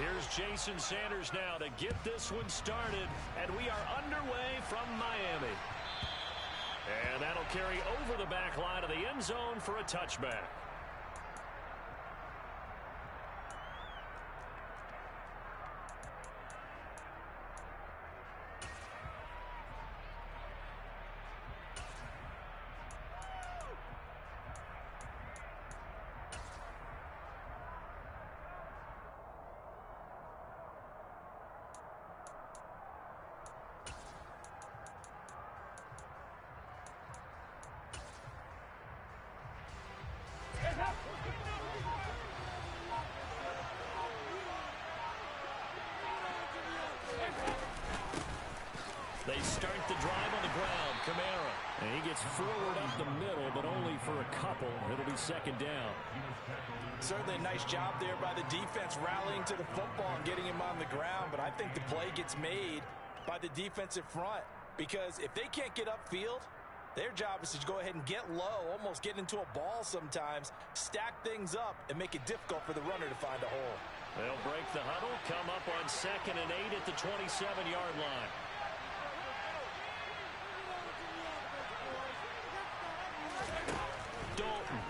Here's Jason Sanders now to get this one started, and we are underway from Miami. And that'll carry over the back line of the end zone for a touchback. They start the drive on the ground. Kamara. And he gets forward up the middle, but only for a couple. It'll be second down. Certainly a nice job there by the defense rallying to the football and getting him on the ground. But I think the play gets made by the defensive front. Because if they can't get upfield, their job is to go ahead and get low, almost get into a ball sometimes, stack things up, and make it difficult for the runner to find a hole. They'll break the huddle, come up on 2nd and 8 at the 27-yard line. Dalton.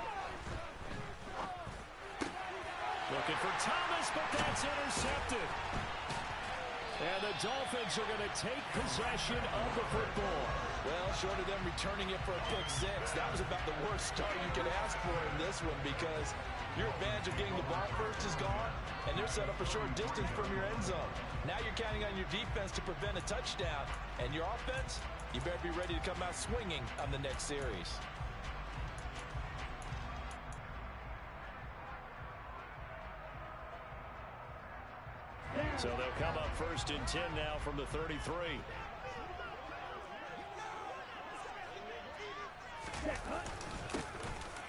Looking for Thomas, but that's intercepted. And the Dolphins are going to take possession of the football. Well, short of them returning it for a pick six, that was about the worst start you could ask for in this one because your advantage of getting the ball first is gone, and they're set up a short distance from your end zone. Now you're counting on your defense to prevent a touchdown, and your offense, you better be ready to come out swinging on the next series. So they'll come up 1st and 10 now from the 33.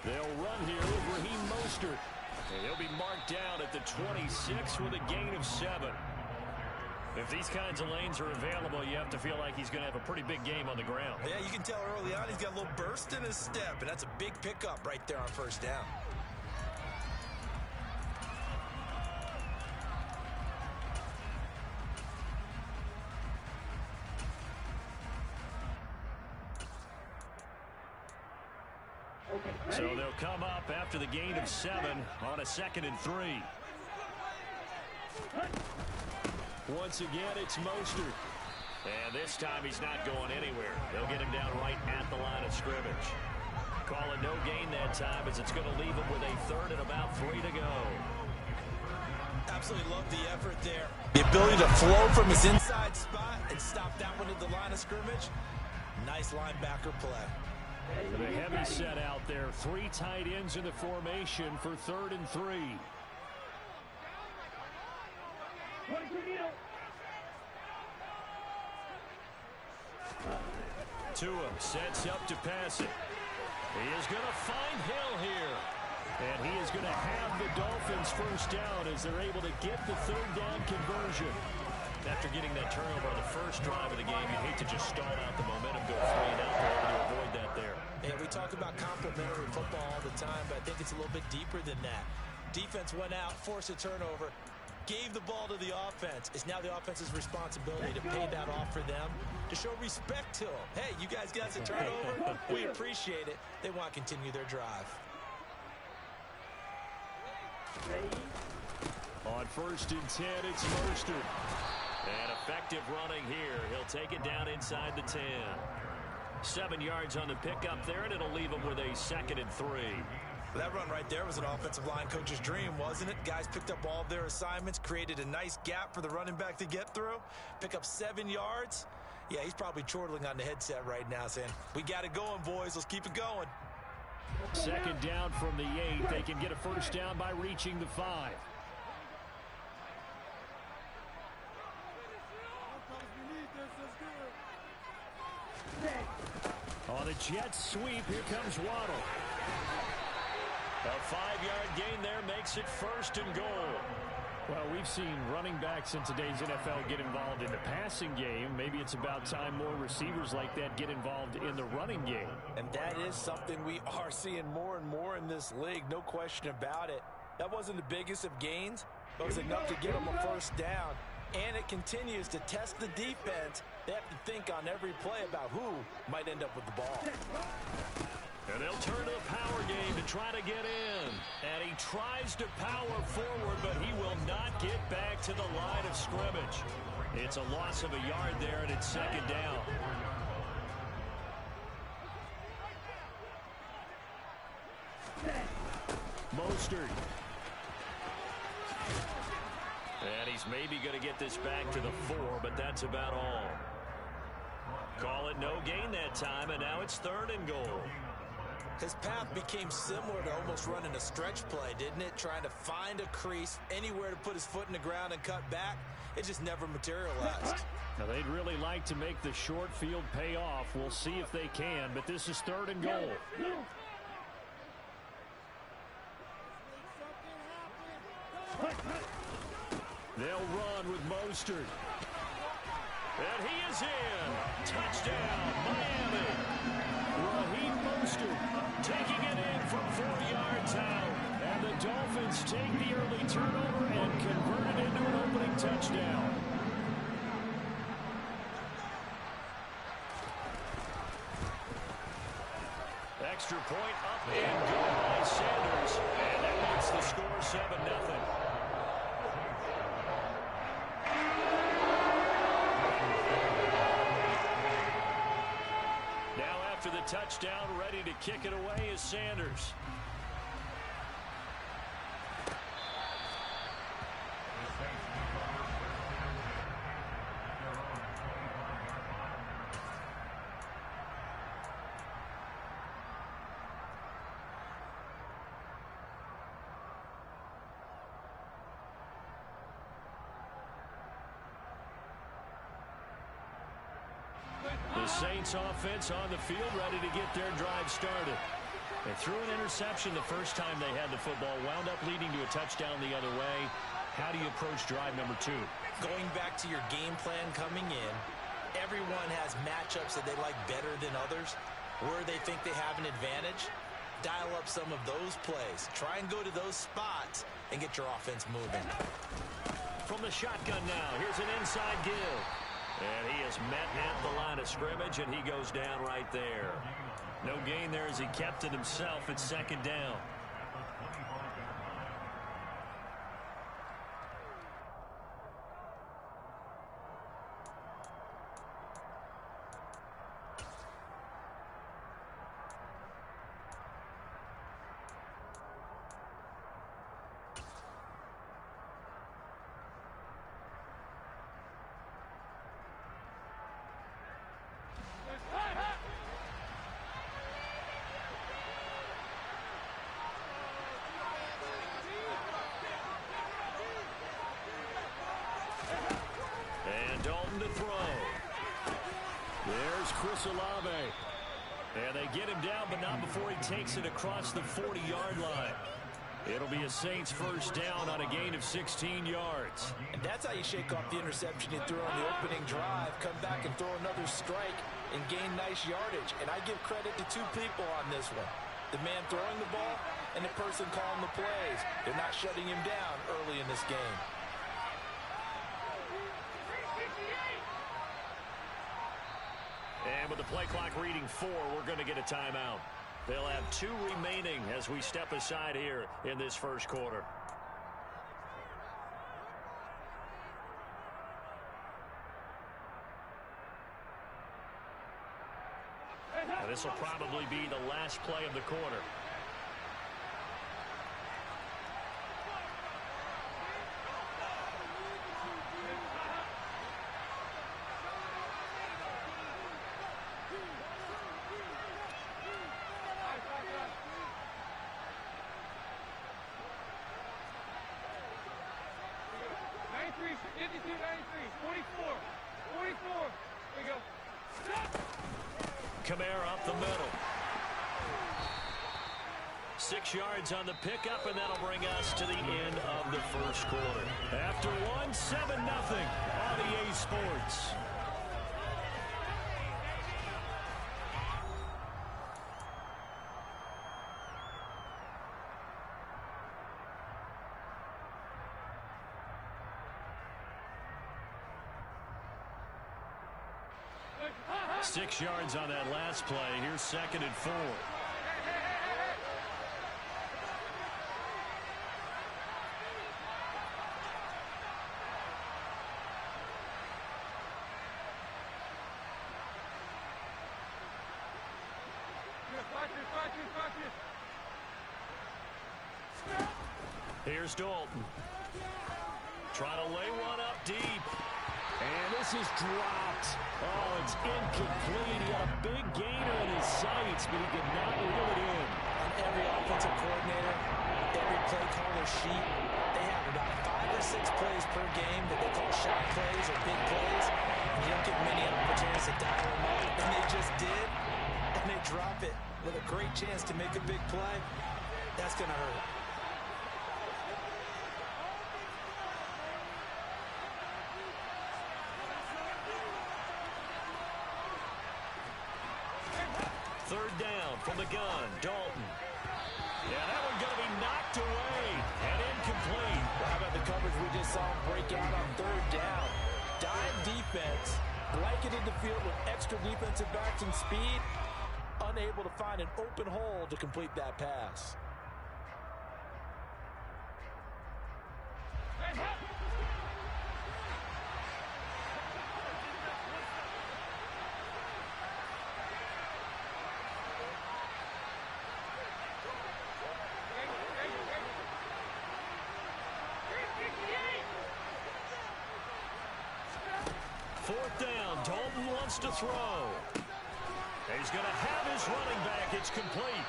They'll run here with Raheem Mostert. And he'll be marked down at the 26 with a gain of 7. If these kinds of lanes are available, you have to feel like he's going to have a pretty big game on the ground. Yeah, you can tell early on he's got a little burst in his step, and that's a big pickup right there on 1st down. So they'll come up after the gain of 7 on a 2nd and 3. Once again, it's Mostert. And this time he's not going anywhere. They'll get him down right at the line of scrimmage. Call it no gain that time as it's going to leave him with a 3rd and about 3 to go. Absolutely love the effort there. The ability to flow from his inside spot and stop that one at the line of scrimmage. Nice linebacker play. The heavy set out there. 3 tight ends in the formation for 3rd and 3. Tua sets up to pass it. He is going to find Hill here. And he is going to have the Dolphins 1st down as they're able to get the 3rd down conversion. After getting that turnover on the first drive of the game, you hate to just stall out the momentum, go 3 and out. They're able to avoid that there. And we talk about complementary football all the time, but I think it's a little bit deeper than that. Defense went out, forced a turnover, gave the ball to the offense. It's now the offense's responsibility to pay that off for them, to show respect to them. Hey, you guys got the turnover. We appreciate it. They want to continue their drive. On 1st and 10, it's Mostert. And effective running here. He'll take it down inside the 10. 7 yards on the pickup there, and it'll leave him with a 2nd and 3. That run right there was an offensive line coach's dream, wasn't it? Guys picked up all of their assignments, created a nice gap for the running back to get through, pick up 7 yards. Yeah, he's probably chortling on the headset right now saying, we got it going, boys. Let's keep it going. 2nd down from the 8. They can get a 1st down by reaching the 5. On the Jets sweep, here comes Waddle. A 5-yard gain there makes it 1st and goal. Well, we've seen running backs in today's NFL get involved in the passing game. Maybe it's about time more receivers like that get involved in the running game. And that is something we are seeing more and more in this league, no question about it. That wasn't the biggest of gains, It was enough to get them a first down, and it continues to test the defense. They have to think on every play about who might end up with the ball. And they'll turn to the power game to try to get in. And he tries to power forward, but he will not get back to the line of scrimmage. It's a loss of a yard there, and it's second down. Mostert. And he's maybe going to get this back to the 4, but that's about all. Call it no gain that time, and now it's 3rd and goal. His path became similar to almost running a stretch play, didn't it? Trying to find a crease, anywhere to put his foot in the ground and cut back. It just never materialized. Now, they'd really like to make the short field pay off. We'll see if they can, but this is 3rd and goal. They'll run with Mostert. And he is in. Touchdown, Miami. Raheem Mostert taking it in from 4 yards out. And the Dolphins take the early turnover and convert it into an opening touchdown. Extra point up and good by Sanders. And that makes the score 7-0. After the touchdown, ready to kick it away is Sanders. The Saints offense on the field, ready to get their drive started. They threw an interception the first time they had the football, wound up leading to a touchdown the other way. How do you approach drive number 2? Going back to your game plan coming in, everyone has matchups that they like better than others. Where they think they have an advantage, dial up some of those plays. Try and go to those spots and get your offense moving. From the shotgun now, here's an inside give. And he is met at the line of scrimmage, and he goes down right there. No gain there as he kept it himself at 2nd down. Dalton to throw. There's Chris Olave. And they get him down, but not before he takes it across the 40-yard line. It'll be a Saints first down on a gain of 16 yards. And that's how you shake off the interception you threw on the opening drive, come back and throw another strike and gain nice yardage. And I give credit to 2 people on this one. The man throwing the ball and the person calling the plays. They're not shutting him down early in this game. And with the play clock reading 4, we're going to get a timeout. They'll have 2 remaining as we step aside here in this first quarter. And this will probably be the last play of the quarter. Kamara up the middle. 6 yards on the pickup, and that'll bring us to the end of the first quarter. After 1, 7-0 on EA Sports. 6 yards on that last play. Here's 2nd and 4. Here's Dalton. Trying to lay one up deep. And this is dropped. Oh, it's incomplete. He had a big gainer in his sights, but he did not reel it in. On every offensive coordinator, every play caller sheet, they have about 5 or 6 plays per game that they call shot plays or big plays. And you don't get many opportunities to dial them up. And they just did. And they drop it with a great chance to make a big play. That's going to hurt. Third down from the gun, Dalton. Yeah, that one going to be knocked away and incomplete. How about the coverage we just saw break out on 3rd down? Dive defense, blanketed the field with extra defensive backs and speed, unable to find an open hole to complete that pass. Fourth down, Dalton wants to throw. He's going to have his running back. It's complete.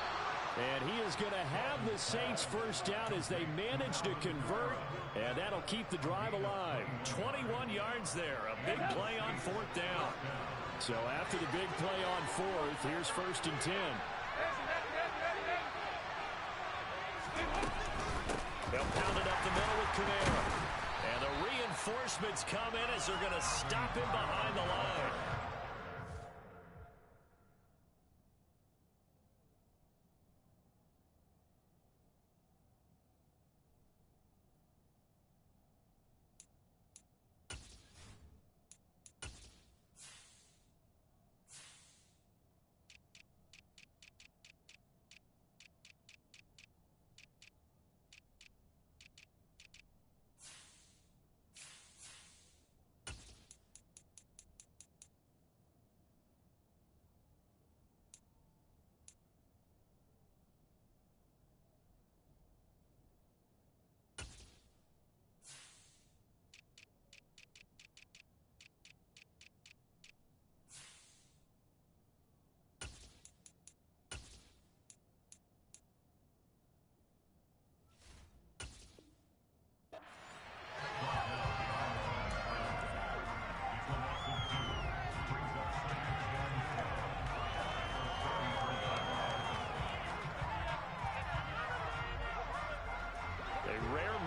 And he is going to have the Saints first down as they manage to convert. And that'll keep the drive alive. 21 yards there. A big play on 4th down. So after the big play on 4th, here's 1st and 10. They'll pound it up the middle with Kamara. And the reinforcements come in as they're going to stop him behind the line.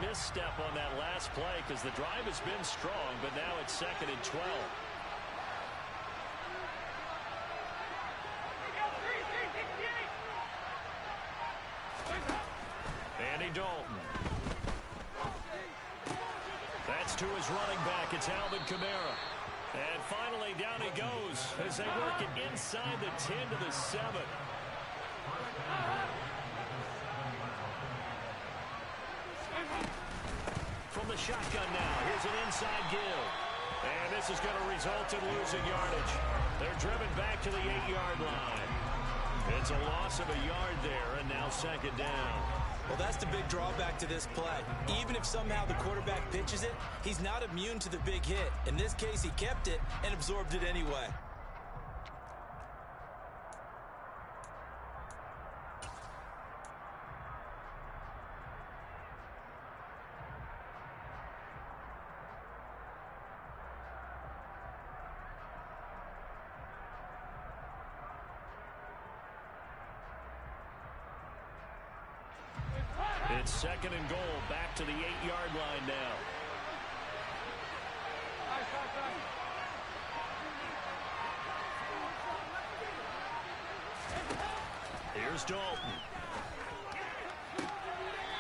Misstep on that last play because the drive has been strong, but now it's 2nd and 12. Andy Dalton. That's to his running back. It's Alvin Kamara. And finally down he goes as they work it inside the 10 to the 7. From the shotgun now, here's an inside give. And this is going to result in losing yardage. They're driven back to the 8-yard line. It's a loss of a yard there, and now 2nd down. Well, that's the big drawback to this play. Even if somehow the quarterback pitches it, he's not immune to the big hit. In this case, he kept it and absorbed it anyway. It's 2nd and goal, back to the 8-yard line now. Here's Dalton.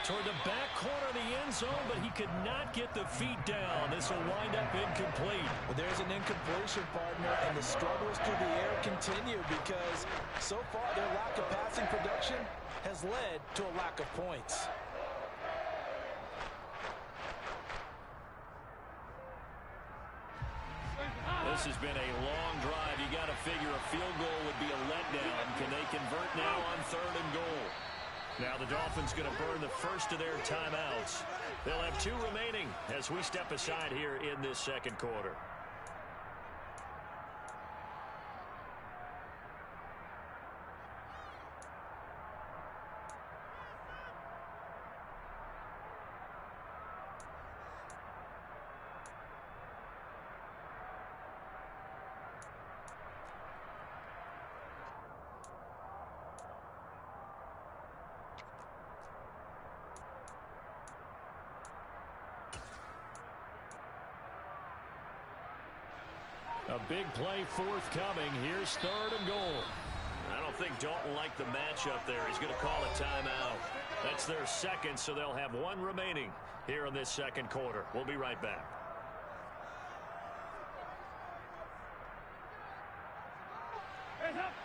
Toward the back corner of the end end zone, but he could not get the feet down. This will wind up incomplete. Well, there's an incompletion, partner, and the struggles through the air continue because so far their lack of passing production has led to a lack of points. This has been a long drive. You got to figure a field goal would be a letdown. Can they convert now on 3rd and goal? Now the Dolphins going to burn the first of their timeouts. They'll have 2 remaining as we step aside here in this second quarter. A big play forthcoming. Here's 3rd and goal. I don't think Dalton liked the matchup there. He's going to call a timeout. That's their second, so they'll have 1 remaining here in this second quarter. We'll be right back.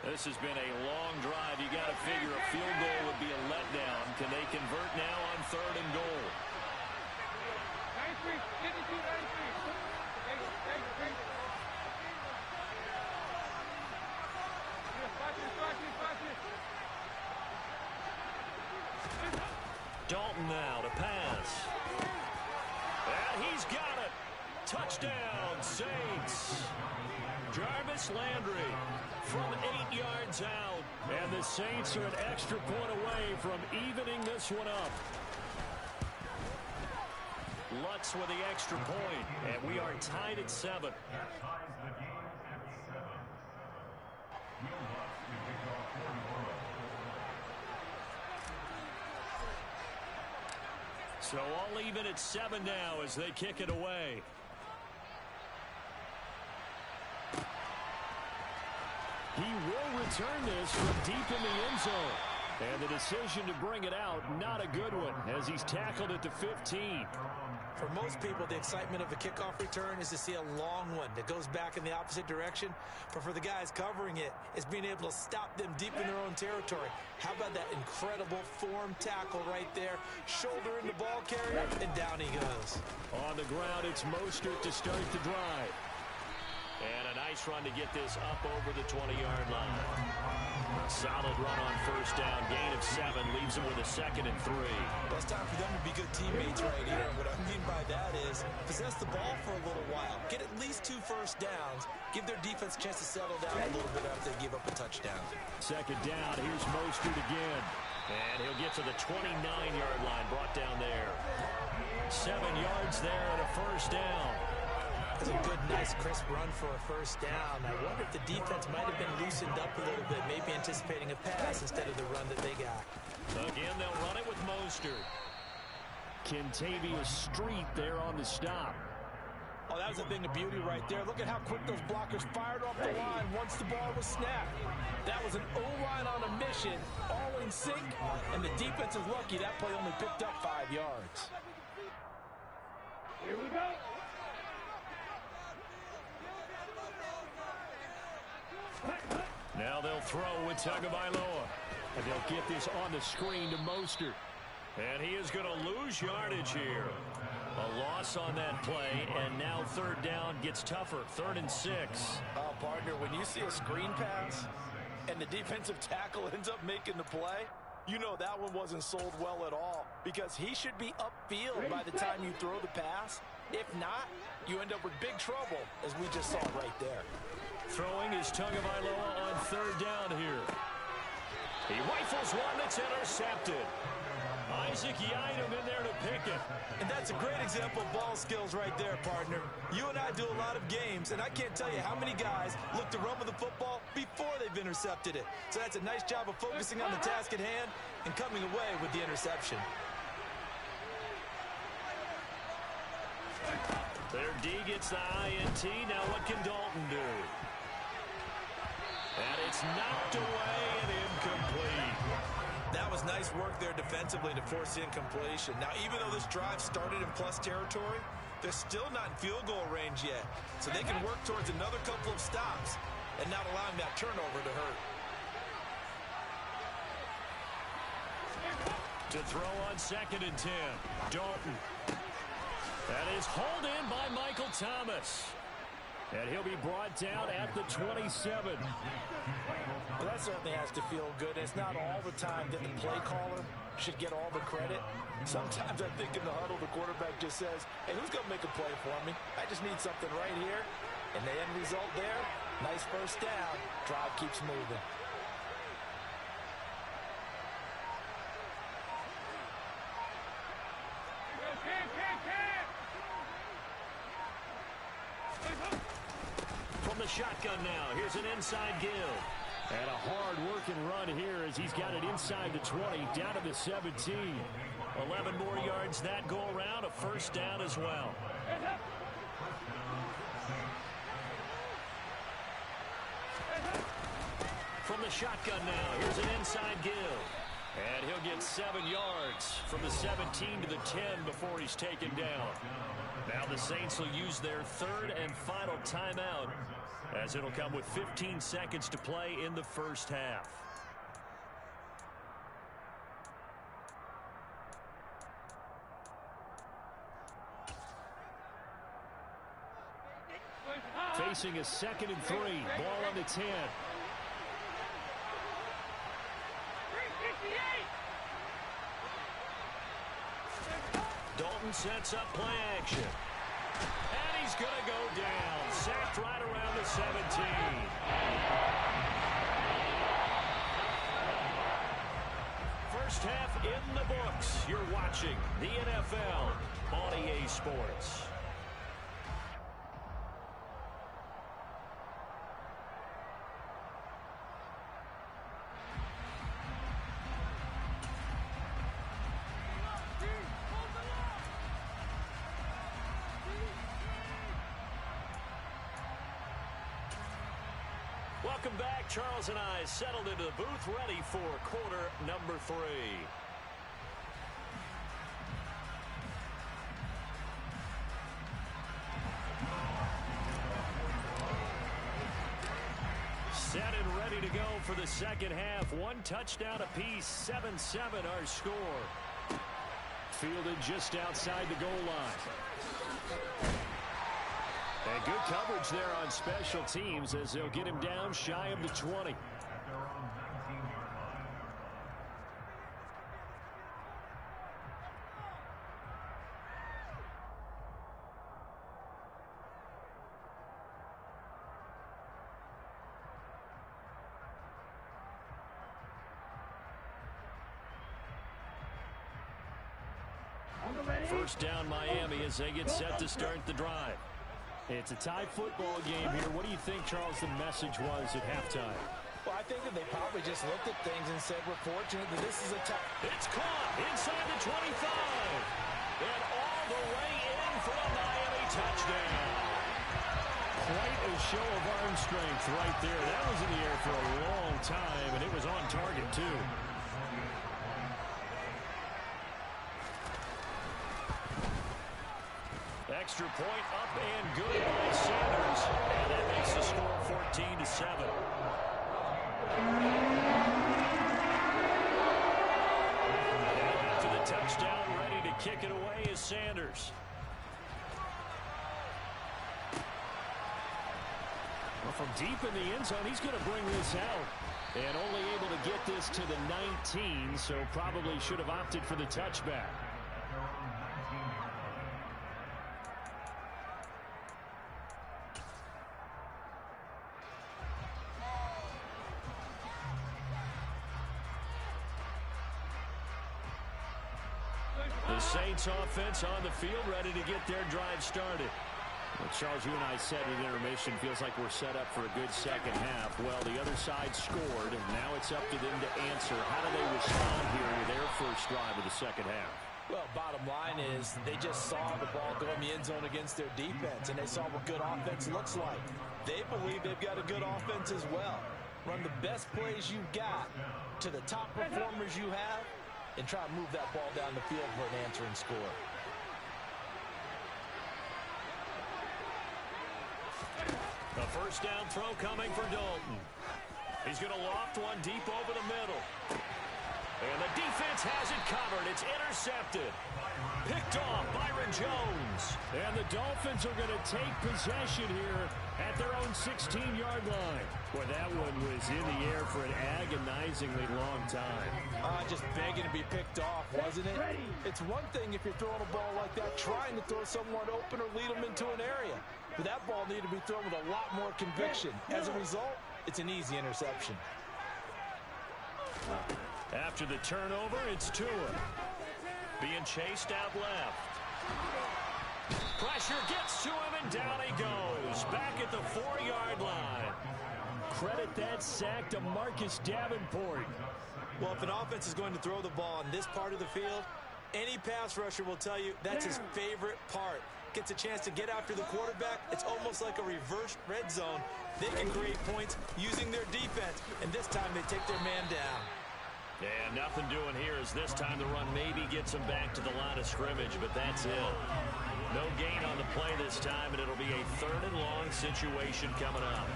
This has been a long drive. You got to figure a field goal would be a letdown. Can they convert now on 3rd and goal? Dalton now to pass. And he's got it. Touchdown, Saints. Jarvis Landry from 8 yards out. And the Saints are an extra point away from evening this one up. Lutz with the extra point. And we are tied at 7. So all even at 7 now as they kick it away. He will return this from deep in the end zone. And the decision to bring it out, not a good one, as he's tackled at the 15. For most people, the excitement of a kickoff return is to see a long one that goes back in the opposite direction. But for the guys covering it, it's being able to stop them deep in their own territory. How about that incredible form tackle right there? Shoulder in the ball carrier, and down he goes. On the ground, it's Mostert to start the drive. And a nice run to get this up over the 20-yard line. Solid run on 1st down. Gain of 7 leaves them with a 2nd and 3. Well, it's time for them to be good teammates right here. What I mean by that is possess the ball for a little while. Get at least 2 first downs. Give their defense a chance to settle down a little bit after they give up a touchdown. 2nd down. Here's Mostert again. And he'll get to the 29-yard line. Brought down there. 7 yards there and a 1st down. That's a good, nice, crisp run for a 1st down. I wonder if the defense might have been loosened up a little bit, maybe anticipating a pass instead of the run that they got. Again, they'll run it with Mostert. Kentavious Street there on the stop. Oh, that was a thing of beauty right there. Look at how quick those blockers fired off the line once the ball was snapped. That was an O-line on a mission, all in sync, and the defense is lucky that play only picked up 5 yards. Here we go. Now they'll throw with Tagovailoa. And they'll get this on the screen to Mostert. And he is going to lose yardage here. A loss on that play, and now 3rd down gets tougher. 3rd and 6. Partner, when you see a screen pass and the defensive tackle ends up making the play, you know that one wasn't sold well at all because he should be upfield by the time you throw the pass. If not, you end up with big trouble, as we just saw right there. Throwing is Tagovailoa on 3rd down here. He rifles one that's intercepted. Isaac Yiadom in there to pick it. And that's a great example of ball skills right there, partner. You and I do a lot of games, and I can't tell you how many guys look to run with the football before they've intercepted it. So that's a nice job of focusing on the task at hand and coming away with the interception. Their D gets the INT. Now what can Dalton do? And it's knocked away and incomplete. That was nice work there defensively to force the incompletion. Now, even though this drive started in plus territory, they're still not in field goal range yet. So they can work towards another couple of stops and not allowing that turnover to hurt. To throw on 2nd and 10. Dalton. That is hauled in by Michael Thomas. And he'll be brought down at the 27. Well, that certainly has to feel good. It's not all the time that the play caller should get all the credit. Sometimes I think in the huddle, the quarterback just says, hey, who's going to make a play for me? I just need something right here. And the end result there, nice first down. Drive keeps moving. From the shotgun now, here's an inside give. And a hard-working run here as he's got it inside the 20, down to the 17. 11 more yards that go around, a first down as well. From the shotgun now, here's an inside give. And he'll get 7 yards from the 17 to the 10 before he's taken down. Now the Saints will use their 3rd and final timeout, as it'll come with 15 seconds to play in the first half. Facing a 2nd and 3. Ball on the 10. Dalton sets up play action. And he's going to go down. Sacked right around the 17. First half in the books. You're watching the NFL on EA Sports. Welcome back. Charles and I settled into the booth, ready for quarter number 3. Set and ready to go for the second half. 1 touchdown apiece, 7-7 our score. Fielded just outside the goal line. And good coverage there on special teams as they'll get him down shy of the 20. First down Miami as they get set to start the drive. It's a tie football game here. What do you think, Charles, the message was at halftime? Well, I think that they probably just looked at things and said, we're fortunate that this is a tie. It's caught inside the 25. And all the way in for a Miami touchdown. Quite a show of arm strength right there. That was in the air for a long time, and it was on target, too. Extra point up and good by Sanders. And that makes the score 14-7. After the touchdown, ready to kick it away is Sanders. Well, from deep in the end zone, he's going to bring this out. And only able to get this to the 19, so probably should have opted for the touchback. The Saints offense on the field, ready to get their drive started. Well, Charles, you and I said at intermission, feels like we're set up for a good second half. Well, the other side scored, and now it's up to them to answer. How do they respond here to their first drive of the second half? Well, bottom line is they just saw the ball go in the end zone against their defense, and they saw what good offense looks like. They believe they've got a good offense as well. Run the best plays you've got to the top performers you have and try to move that ball down the field for an answering score. A first down throw coming for Dalton. He's going to loft one deep over the middle. And the defense has it covered. It's intercepted. Picked off Byron Jones. And the Dolphins are going to take possession here at their own 16-yard line. Boy, that one was in the air for an agonizingly long time. Just begging to be picked off, wasn't it? It's one thing if you're throwing a ball like that, trying to throw someone open or lead them into an area. But that ball needed to be thrown with a lot more conviction. As a result, it's an easy interception. After the turnover, it's Tua. Being chased out left. Pressure gets to him, and down he goes. Back at the 4-yard line. Credit that sack to Marcus Davenport. Well, if an offense is going to throw the ball in this part of the field, any pass rusher will tell you that's his favorite part. Gets a chance to get after the quarterback. It's almost like a reverse red zone. They can create points using their defense, and this time they take their man down. And nothing doing here as this time the run maybe gets him back to the line of scrimmage, but that's it. No gain on the play this time, and it'll be a 3rd and long situation coming up.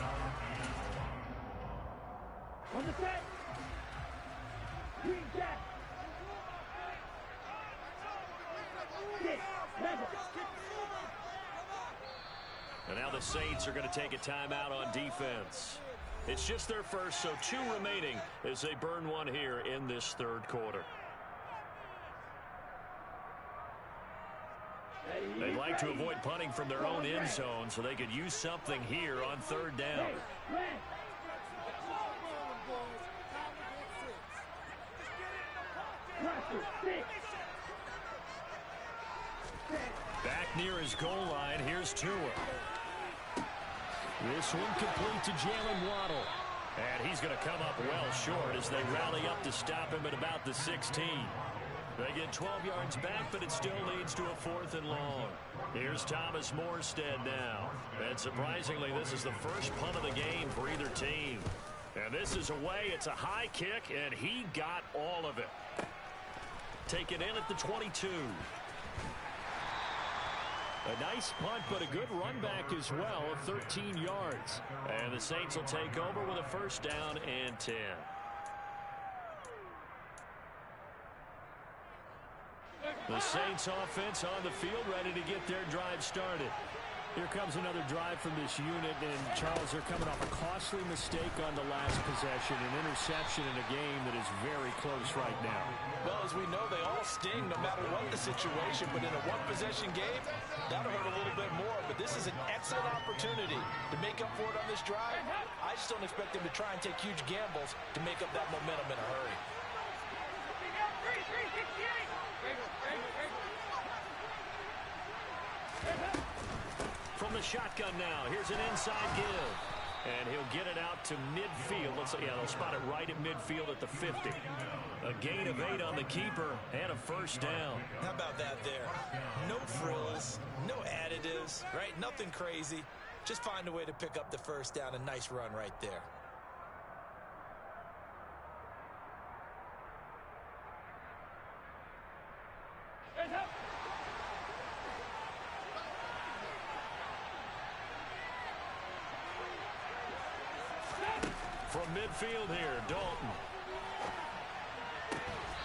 On the set. Green jack. And now the Saints are going to take a timeout on defense. It's just their first, so 2 remaining as they burn one here in this 3rd quarter. They'd like to avoid punting from their own end zone so they could use something here on 3rd down. Back near his goal line, here's Tua. This one complete to Jalen Waddle. And he's going to come up well short as they rally up to stop him at about the 16. They get 12 yards back, but it still leads to a 4th and long. Here's Thomas Morstead now. And surprisingly, this is the first punt of the game for either team. And this is away. It's a high kick, and he got all of it. Taken in at the 22. A nice punt, but a good run back as well of 13 yards. And the Saints will take over with a first down and 10. The Saints offense on the field ready to get their drive started. Here comes another drive from this unit, and Charles, they're coming off a costly mistake on the last possession, an interception in a game that is very close right now. Well, as we know, they all sting no matter what the situation, but in a one-possession game, that'll hurt a little bit more. But this is an excellent opportunity to make up for it on this drive. I just don't expect them to try and take huge gambles to make up that momentum in a hurry. From the shotgun now, here's an inside give. And he'll get it out to midfield. They'll spot it right at midfield at the 50. A gain of 8 on the keeper and a first down. How about that there? No frills, no additives, right? Nothing crazy. Just find a way to pick up the first down. A nice run right there. From midfield here, Dalton.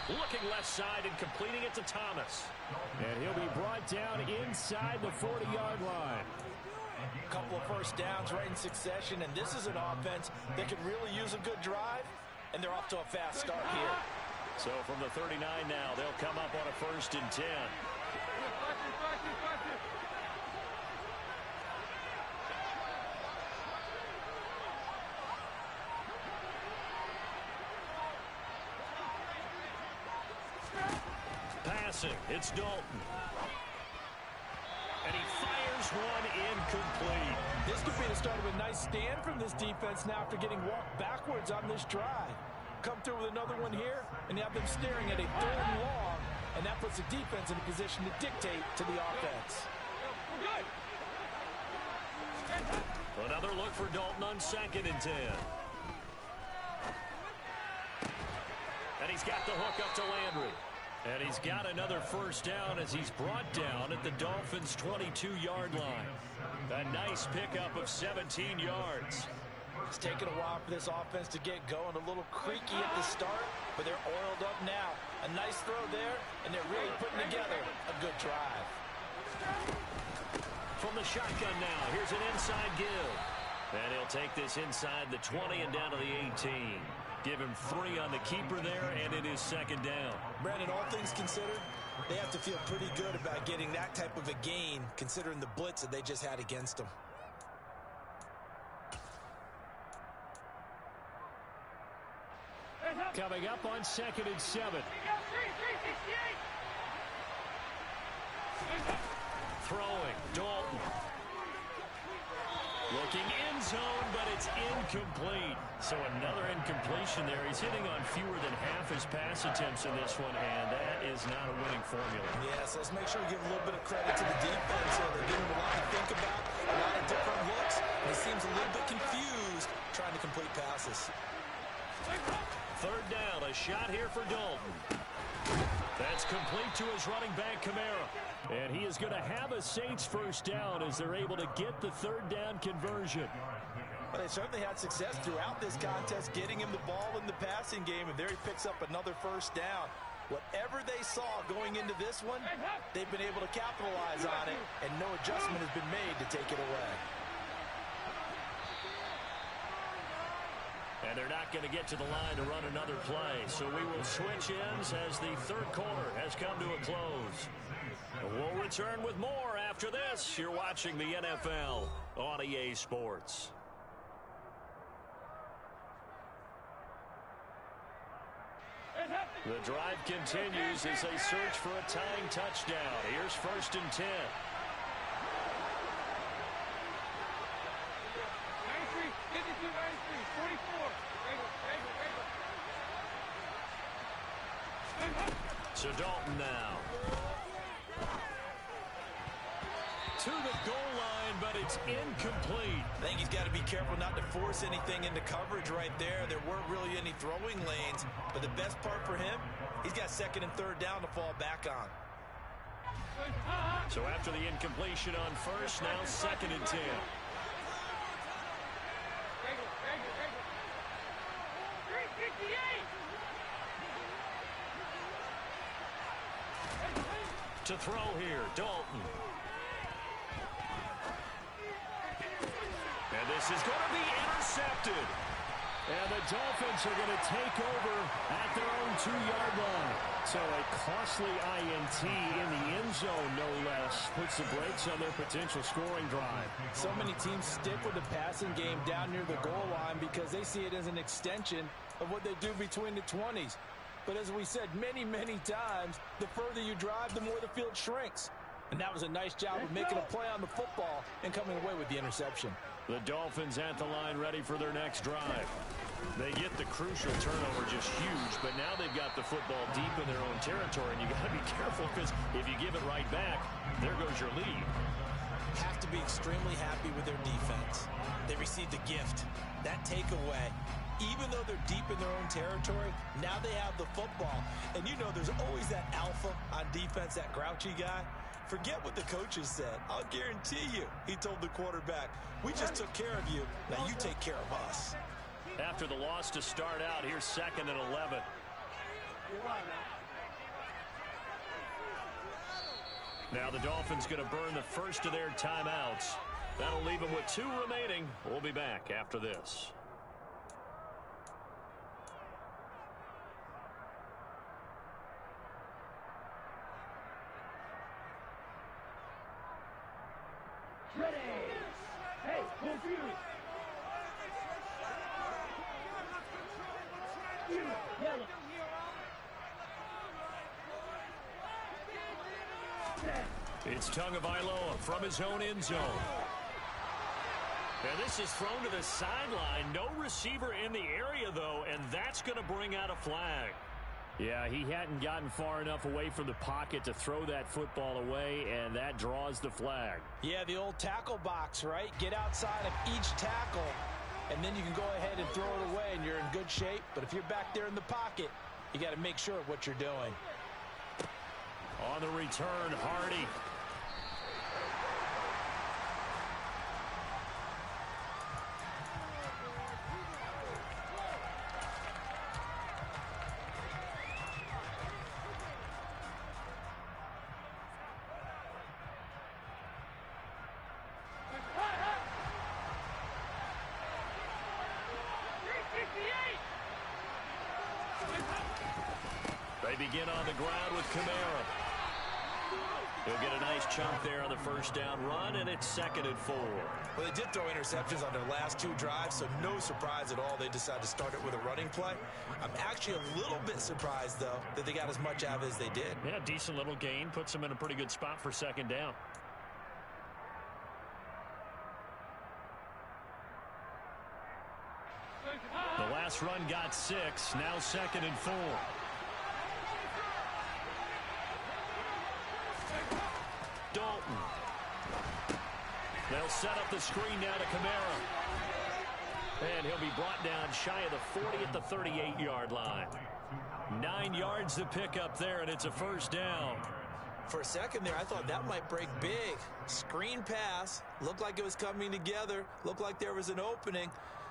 Looking left side and completing it to Thomas. And he'll be brought down inside the 40-yard line. A couple of first downs right in succession, and this is an offense that could really use a good drive, and they're off to a fast start here. So from the 39 now, they'll come up on a 1st and 10. It's Dalton. And he fires one incomplete. This could be the start of a nice stand from this defense now after getting walked backwards on this drive. Come through with another one here, and you have them staring at a 3rd and long, and that puts the defense in a position to dictate to the offense. Another look for Dalton on 2nd and 10. he's got the hook up to Landry. And he's got another first down as he's brought down at the Dolphins' 22-yard line. A nice pickup of 17 yards. It's taken a while for this offense to get going. A little creaky at the start, but they're oiled up now. A nice throw there, and they're really putting together a good drive. From the shotgun now, here's an inside give. And he'll take this inside the 20 and down to the 18. Give him 3 on the keeper there, and it is second down. Brandon, all things considered, they have to feel pretty good about getting that type of a gain, considering the blitz that they just had against them. Coming up on 2nd and 7. Throwing, Dalton. Looking end zone, but it's incomplete. So another incompletion there. He's hitting on fewer than half his pass attempts in this one, and that is not a winning formula. Yes, let's make sure we give a little bit of credit to the defense here. They're giving him a lot to think about, a lot of different looks, and he seems a little bit confused trying to complete passes. Third down, a shot here for Dalton. That's complete to his running back, Kamara. And he is going to have a Saints first down as they're able to get the third down conversion. Well, they certainly had success throughout this contest, getting him the ball in the passing game, and there he picks up another first down. Whatever they saw going into this one, they've been able to capitalize on it, and no adjustment has been made to take it away. And they're not going to get to the line to run another play. So we will switch ends as the third quarter has come to a close. We'll return with more after this. You're watching the NFL on EA Sports. The drive continues as they search for a tying touchdown. Here's 1st and 10. So Dalton now. To the goal line, but it's incomplete. I think he's got to be careful not to force anything into coverage right there. There weren't really any throwing lanes, but the best part for him, he's got 2nd and 3rd down to fall back on. So after the incompletion on 1st, now 2nd and 10. To throw here, Dalton. And this is going to be intercepted. And the Dolphins are going to take over at their own 2-yard line. So a costly INT in the end zone, no less, puts the brakes on their potential scoring drive. So many teams stick with the passing game down near the goal line because they see it as an extension of what they do between the 20s. But as we said many, many times, the further you drive, the more the field shrinks. And that was a nice job of making a play on the football and coming away with the interception. The Dolphins at the line ready for their next drive. They get the crucial turnover, just huge, but now they've got the football deep in their own territory, and you got to be careful because if you give it right back, there goes your lead. Have to be extremely happy with their defense. They received a gift. That takeaway, even though they're deep in their own territory, now they have the football. And you know there's always that alpha on defense, that grouchy guy. Forget what the coaches said. I'll guarantee you, he told the quarterback, we just took care of you. Now you take care of us. After the loss to start out, here's 2nd and 11. Now the Dolphins going to burn the first of their timeouts. That'll leave them with 2 remaining. We'll be back after this. Ready. Hey, move you. Yellow. It's Tagovailoa from his own end zone. And this is thrown to the sideline. No receiver in the area, though, and that's going to bring out a flag. Yeah, he hadn't gotten far enough away from the pocket to throw that football away, and that draws the flag. Yeah, the old tackle box, right? Get outside of each tackle, and then you can go ahead and throw it away, and you're in good shape. But if you're back there in the pocket, You got to make sure of what you're doing. On the return, Hardy. They begin on the ground with Kamara. He'll get a nice chunk there on the first down run, and it's 2nd and 4. Well, they did throw interceptions on their last 2 drives, so no surprise at all they decided to start it with a running play. I'm actually a little bit surprised, though, that they got as much out of it as they did. Yeah, decent little gain. Puts them in a pretty good spot for 2nd down. The last run got 6. Now 2nd and 4. Dalton. They'll set up the screen now to Kamara. And he'll be brought down shy of the 40 at the 38-yard line. 9 yards to pick up there, and it's a first down. For a second there, I thought that might break big. Screen pass. Looked like it was coming together. Looked like there was an opening.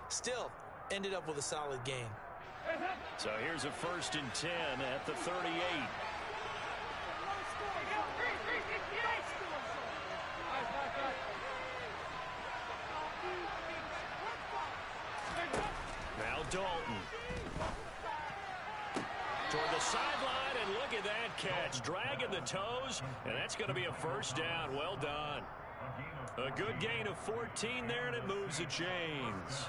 Still, ended up with a solid gain. So here's a 1st and 10 at the 38. Now Dalton. Toward the sideline, and look at that catch. Dragging the toes, and that's going to be a first down. Well done. A good gain of 14 there, and it moves the chains.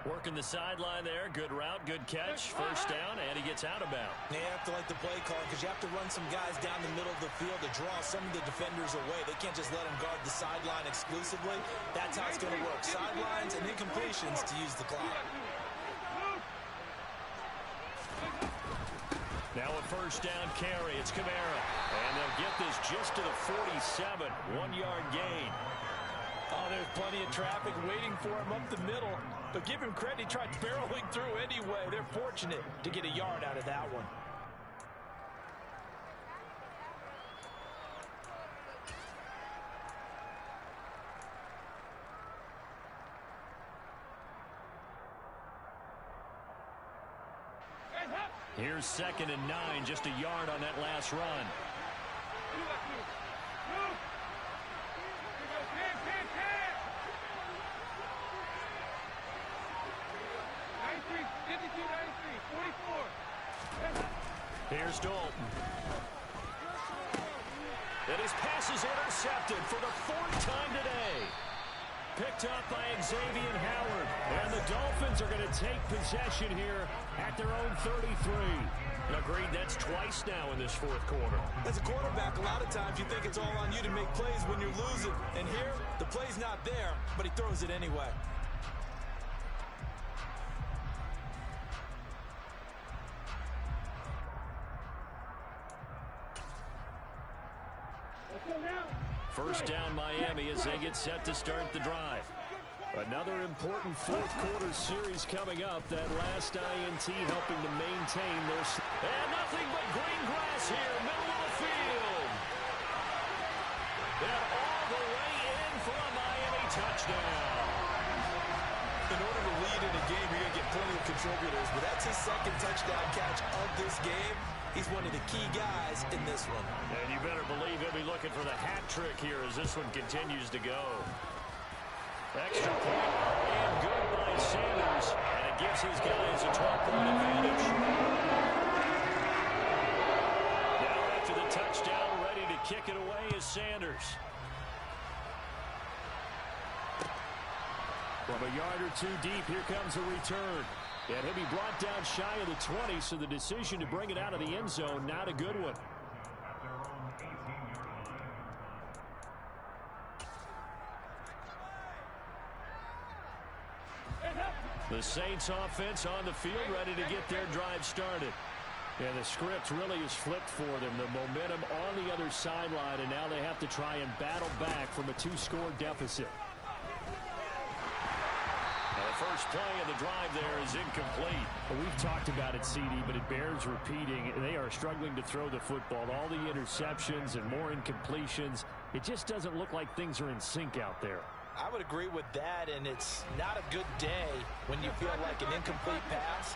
Working the sideline there. Good route, good catch. First down, and he gets out of bounds. You have to like the play call because you have to run some guys down the middle of the field to draw some of the defenders away. They can't just let them guard the sideline exclusively. That's how it's going to work. Sidelines and incompletions to use the clock. Now a first down carry. It's Kamara. And they'll get this just to the 47. 1-yard gain. Oh, there's plenty of traffic waiting for him up the middle. But give him credit, he tried barreling through anyway. They're fortunate to get a yard out of that one. Here's 2nd and 9, just a yard on that last run. Here's Dalton. And his pass is intercepted for the 4th time today. Picked up by Xavier Howard. And the Dolphins are going to take possession here at their own 33. Agreed, that's twice now in this 4th quarter. As a quarterback, a lot of times you think it's all on you to make plays when you're losing. And here, the play's not there, but he throws it anyway. First down Miami as they get set to start the drive. Another important 4th quarter series coming up. That last INT helping to maintain their... And nothing but green grass here, middle of the field. And all the way in for a Miami touchdown. In order to lead in a game, you're going to get plenty of contributors, but that's his 2nd touchdown catch of this game. He's one of the key guys in this one. And you better believe he'll be looking for the hat trick here as this one continues to go. Extra point and good by Sanders, and it gives his guys a 12-point advantage. Now after the touchdown, ready to kick it away is Sanders. From a yard or 2 deep, here comes a return. And he'll be brought down shy of the 20, so the decision to bring it out of the end zone, not a good one. The Saints offense on the field, ready to get their drive started. And the script really is flipped for them. The momentum on the other sideline, and now they have to try and battle back from a 2-score deficit. first play of the drive there is incomplete. Well, we've talked about it, CD, but it bears repeating. They are struggling to throw the football. All the interceptions and more incompletions. It just doesn't look like things are in sync out there. I would agree with that, and it's not a good day when you feel like an incomplete pass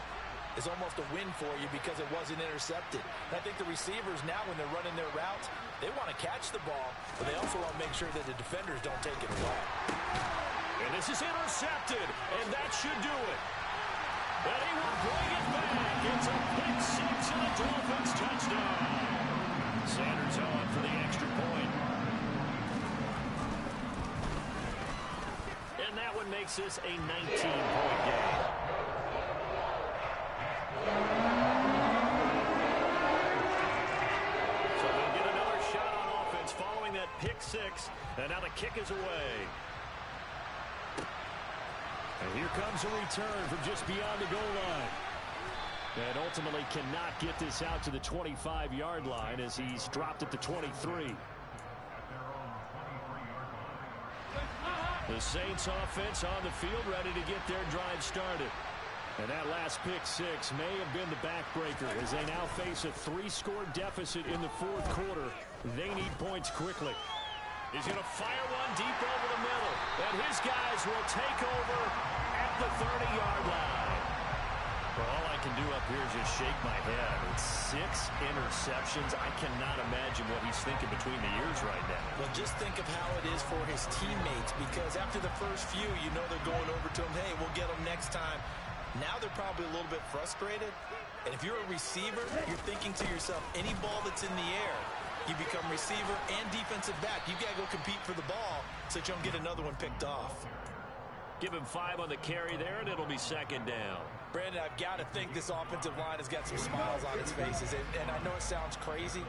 is almost a win for you because it wasn't intercepted. And I think the receivers now, when they're running their routes, they want to catch the ball, but they also want to make sure that the defenders don't take it away. And this is intercepted, and that should do it. And he will bring it back. It's a pick six and a Dolphins touchdown. Sanders on for the extra point. And that one makes this a 19-point game. So they'll get another shot on offense following that pick six. And now the kick is away. And here comes a return from just beyond the goal line. And ultimately cannot get this out to the 25-yard line as he's dropped at the 23. The Saints offense on the field ready to get their drive started. And that last pick six may have been the backbreaker as they now face a 3-score deficit in the fourth quarter. They need points quickly. He's going to fire one deep over the middle. And his guys will take over at the 30-yard line. Well, all I can do up here is just shake my head. It's 6 interceptions. I cannot imagine what he's thinking between the ears right now. Well, just think of how it is for his teammates, because after the first few, you know they're going over to him, hey, we'll get them next time. Now they're probably a little bit frustrated. And if you're a receiver, you're thinking to yourself, any ball that's in the air, you become receiver and defensive back. You got to go compete for the ball so that you don't get another one picked off. Give him 5 on the carry there, and it'll be second down. Brandon, I've got to think this offensive line has got some smiles on its faces. And I know it sounds crazy,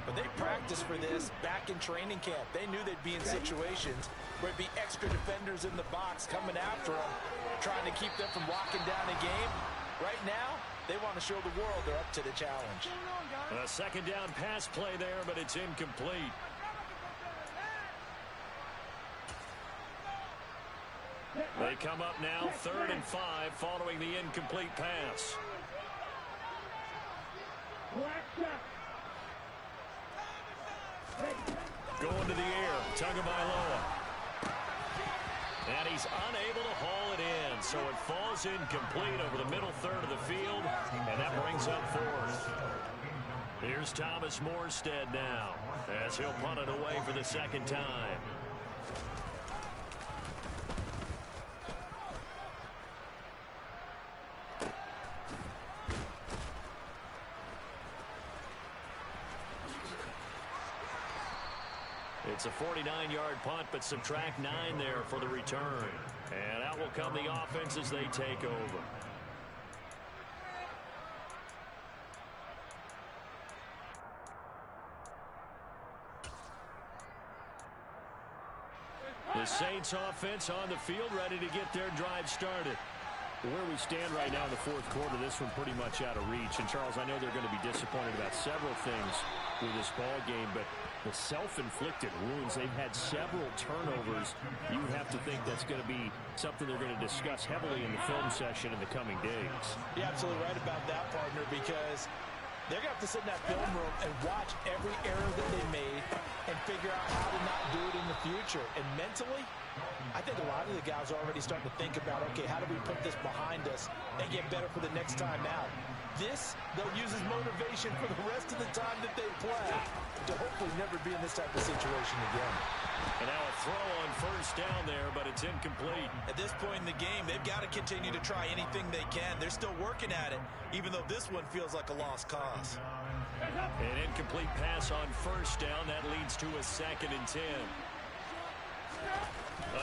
but they practiced for this back in training camp. They knew they'd be in situations where it'd be extra defenders in the box coming after them, trying to keep them from locking down a game. Right now, they want to show the world they're up to the challenge. A second down pass play there, but it's incomplete. They come up now 3rd and 5 following the incomplete pass. Going to the air, Tagovailoa. And he's unable to haul it in, so it falls incomplete over the middle third of the field, and that brings up 4th. Here's Thomas Morstead now, as he'll punt it away for the second time. It's a 49-yard punt, but subtract 9 there for the return. And out will come the offense as they take over. The Saints offense on the field ready to get their drive started. Where we stand right now in the fourth quarter, this one pretty much out of reach. And, Charles, I know they're going to be disappointed about several things with this ball game, but the self-inflicted wounds, they've had several turnovers. You have to think that's going to be something they're going to discuss heavily in the film session in the coming days. You're absolutely right about that, partner, because they're going to have to sit in that film room and watch every error that they made and figure out how to not do it in the future. And mentally, I think a lot of the guys are already starting to think about, okay, how do we put this behind us and get better for the next time out? This, they'll use as motivation for the rest of the time that they play to hopefully never be in this type of situation again. And now a throw on first down there, but it's incomplete. At this point in the game, they've got to continue to try anything they can. They're still working at it, even though this one feels like a lost cause. An incomplete pass on first down. That leads to a 2nd and 10.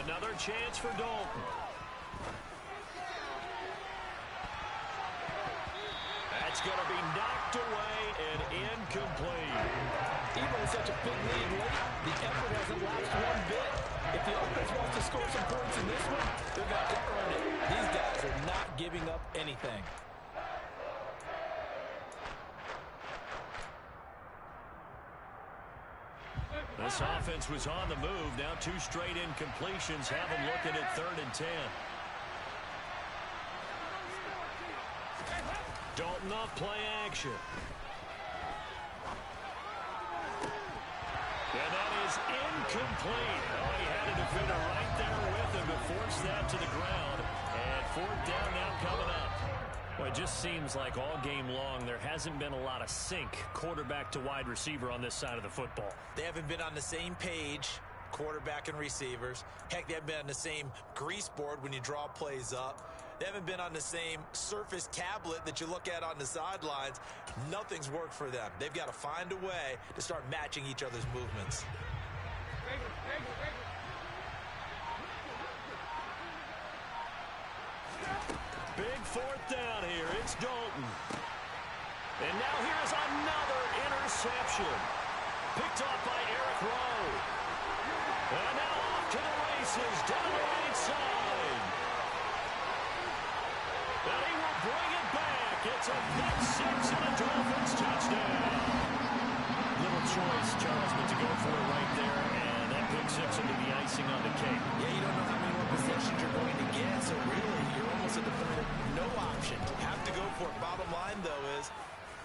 Another chance for Dalton. That's going to be knocked away and incomplete. Even with such a big lead late, the effort hasn't lapsed one bit. If the offense wants to score some points in this one, they're going to earn it. These guys are not giving up anything. This offense was on the move. Now 2 straight incompletions have them looking at 3rd and 10. Dalton off play action. And that is incomplete. Oh, he had a defender right there with him to force that to the ground. And fourth down now coming up. Well, it just seems like all game long there hasn't been a lot of sync quarterback to wide receiver on this side of the football. They haven't been on the same page, quarterback and receivers. Heck, they haven't been on the same grease board when you draw plays up. They haven't been on the same surface tablet that you look at on the sidelines. Nothing's worked for them. They've got to find a way to start matching each other's movements. Big fourth down here. It's Dalton. And now here's another interception. Picked off by Eric Rowe. And now off to the races down the right side. And he will bring it back. It's a pick six and a Dolphins touchdown. Little choice, Charles, but to go for it right there. And that pick six will be the icing on the cake. Yeah, you don't know how many more possessions you're going to get, so really you're almost a defender. No option. Have to go for it. Bottom line, though, is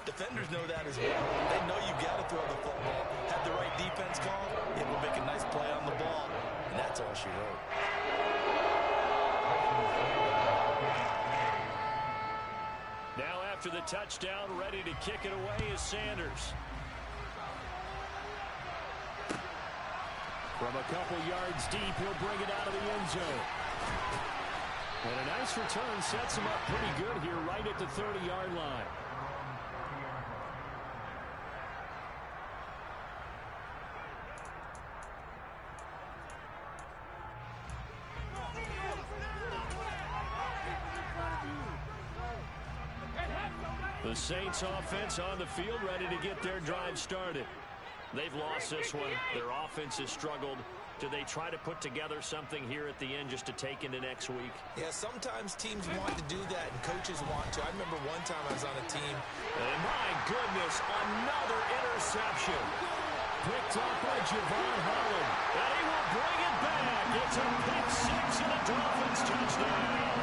defenders know that as well. They know you've got to throw the football. Have the right defense call, it will make a nice play on the ball. And that's all she wrote. Now after the touchdown, ready to kick it away is Sanders. From a couple yards deep, he'll bring it out of the end zone. And a nice return sets him up pretty good here right at the 30-yard line. The Saints offense on the field ready to get their drive started. They've lost this one. Their offense has struggled. Do they try to put together something here at the end just to take into next week? Yeah, sometimes teams want to do that and coaches want to. I remember one time I was on a team. And my goodness, another interception. Picked up by Javon Holland. And he will bring it back. It's a pick six and a Dolphins touchdown.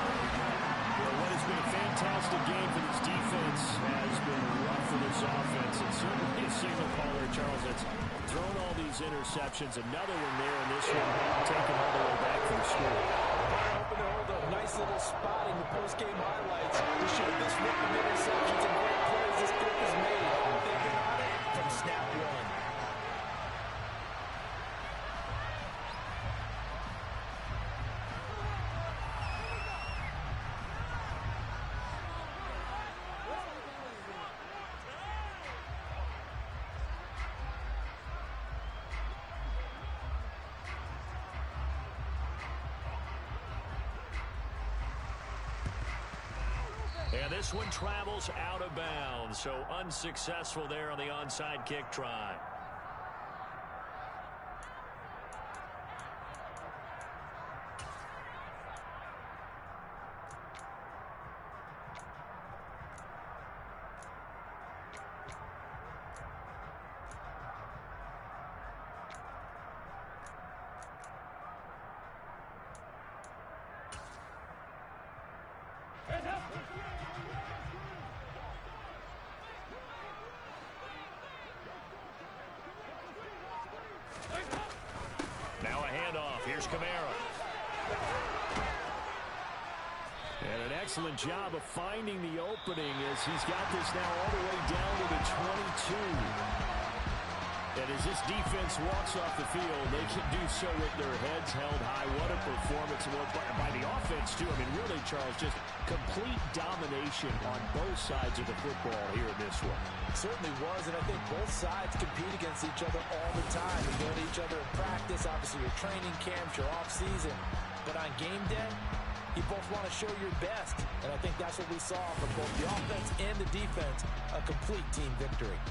Well, what has been a fantastic game for this defense has been rough for this offense. And certainly a signal caller, Charles, that's thrown all these interceptions. Another one there, and this one taken all the way back for the score. Hoping to hold a nice little spot in the post-game highlights to show this rip of interceptions and great plays this group has made. They've been on it from snap one. And this one travels out of bounds, so unsuccessful there on the onside kick try. Now a handoff. Here's Kamara. And an excellent job of finding the opening as he's got this now all the way down to the 22. And as this defense walks off the field, they can do so with their heads held high. What a performance by the offense, too. I mean, really, Charles, just complete domination on both sides of the football here in this one. It certainly was, and I think both sides compete against each other all the time. You go to each other in practice, obviously your training camps, your off-season. But on game day, you both want to show your best. And I think that's what we saw from both the offense and the defense, a complete team victory.